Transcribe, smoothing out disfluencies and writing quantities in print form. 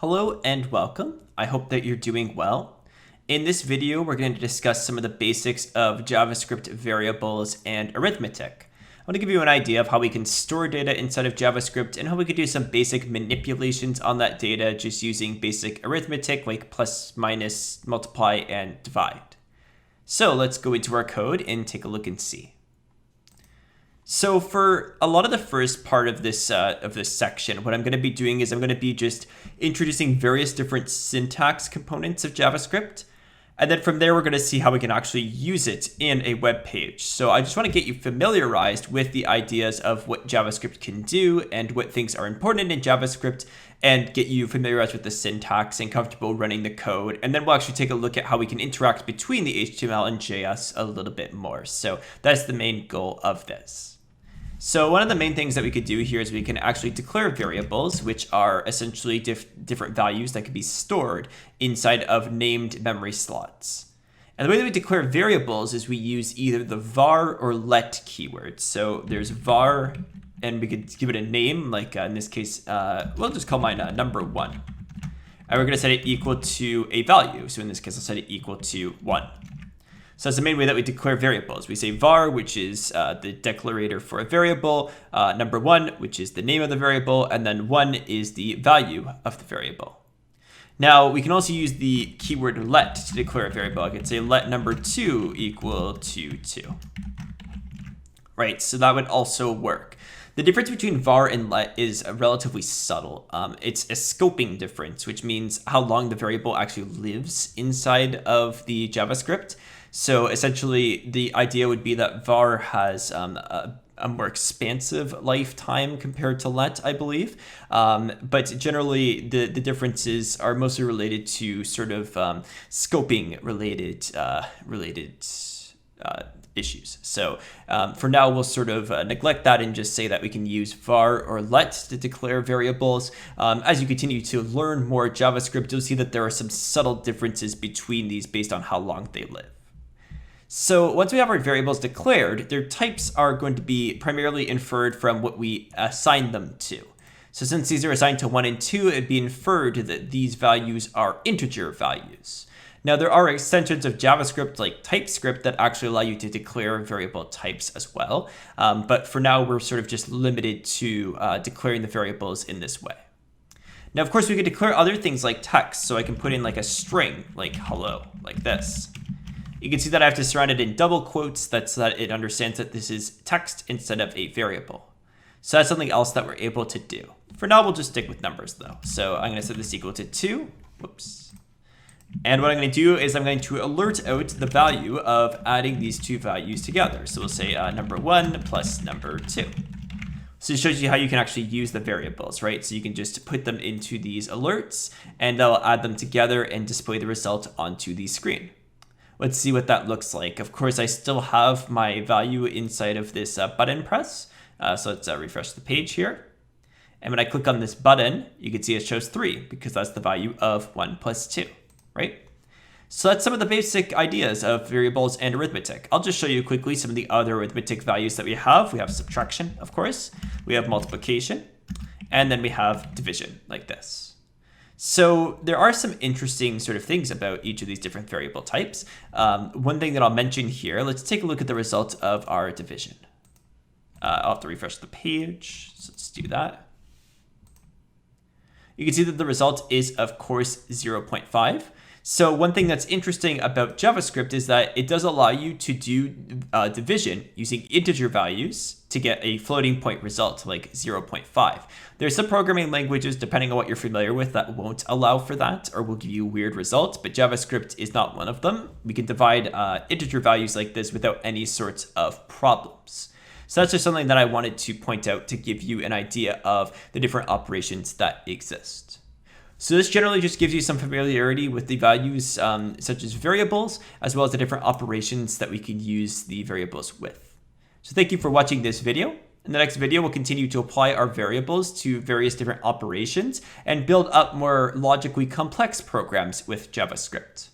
Hello and welcome. I hope that you're doing well. In this video, we're going to discuss some of the basics of JavaScript variables and arithmetic. I want to give you an idea of how we can store data inside of JavaScript and how we could do some basic manipulations on that data just using basic arithmetic like plus, minus, multiply, and divide. So let's go into our code and take a look and see. So for a lot of the first part of this section, what I'm going to be doing is I'm going to be just introducing various different syntax components of JavaScript. And then from there, we're going to see how we can actually use it in a web page. So I just want to get you familiarized with the ideas of what JavaScript can do and what things are important in JavaScript and get you familiarized with the syntax and comfortable running the code. And then we'll actually take a look at how we can interact between the HTML and JS a little bit more. So that's the main goal of this. So one of the main things that we could do here is we can actually declare variables, which are essentially different values that can be stored inside of named memory slots. And the way that we declare variables is we use either the var or let keywords. So there's var, and we could give it a name, like in this case, we'll just call mine number 1. And we're going to set it equal to a value. So in this case, I'll set it equal to 1. So that's the main way that we declare variables. We say var, which is the declarator for a variable, number 1, which is the name of the variable, and then 1 is the value of the variable. Now, we can also use the keyword let to declare a variable. I could say let number 2 equal to 2. Right, so that would also work. The difference between var and let is relatively subtle. It's a scoping difference, which means how long the variable actually lives inside of the JavaScript. So essentially, the idea would be that var has a more expansive lifetime compared to let, I believe. But generally, the differences are mostly related to sort of scoping related issues. So for now, we'll sort of neglect that and just say that we can use var or let to declare variables. As you continue to learn more JavaScript, you'll see that there are some subtle differences between these based on how long they live. So once we have our variables declared, their types are going to be primarily inferred from what we assign them to. So since these are assigned to 1 and 2, it'd be inferred that these values are integer values. Now there are extensions of JavaScript like TypeScript that actually allow you to declare variable types as well. But for now, we're sort of just limited to declaring the variables in this way. Now, of course, we could declare other things like text. So I can put in like a string, like hello, like this. You can see that I have to surround it in double quotes. That's so that it understands that this is text instead of a variable. So that's something else that we're able to do. For now, we'll just stick with numbers though. So I'm going to set this equal to 2. Whoops. And what I'm going to do is I'm going to alert out the value of adding these two values together. So we'll say number 1 plus number 2. So it shows you how you can actually use the variables, right? So you can just put them into these alerts and that'll add them together and display the result onto the screen. Let's see what that looks like. Of course, I still have my value inside of this button press. So let's refresh the page here. And when I click on this button, you can see it shows 3 because that's the value of 1 plus 2, right? So that's some of the basic ideas of variables and arithmetic. I'll just show you quickly some of the other arithmetic values that we have. We have subtraction, of course. We have multiplication. And then we have division like this. So there are some interesting sort of things about each of these different variable types. One thing that I'll mention here, let's take a look at the result of our division. I'll have to refresh the page, so let's do that. You can see that the result is, of course, 0.5. So one thing that's interesting about JavaScript is that it does allow you to do division using integer values to get a floating point result like 0.5. There's some programming languages, depending on what you're familiar with, that won't allow for that or will give you weird results, but JavaScript is not one of them. We can divide integer values like this without any sorts of problems. So that's just something that I wanted to point out to give you an idea of the different operations that exist. So this generally just gives you some familiarity with the values such as variables, as well as the different operations that we can use the variables with. So thank you for watching this video. In the next video, we'll continue to apply our variables to various different operations and build up more logically complex programs with JavaScript.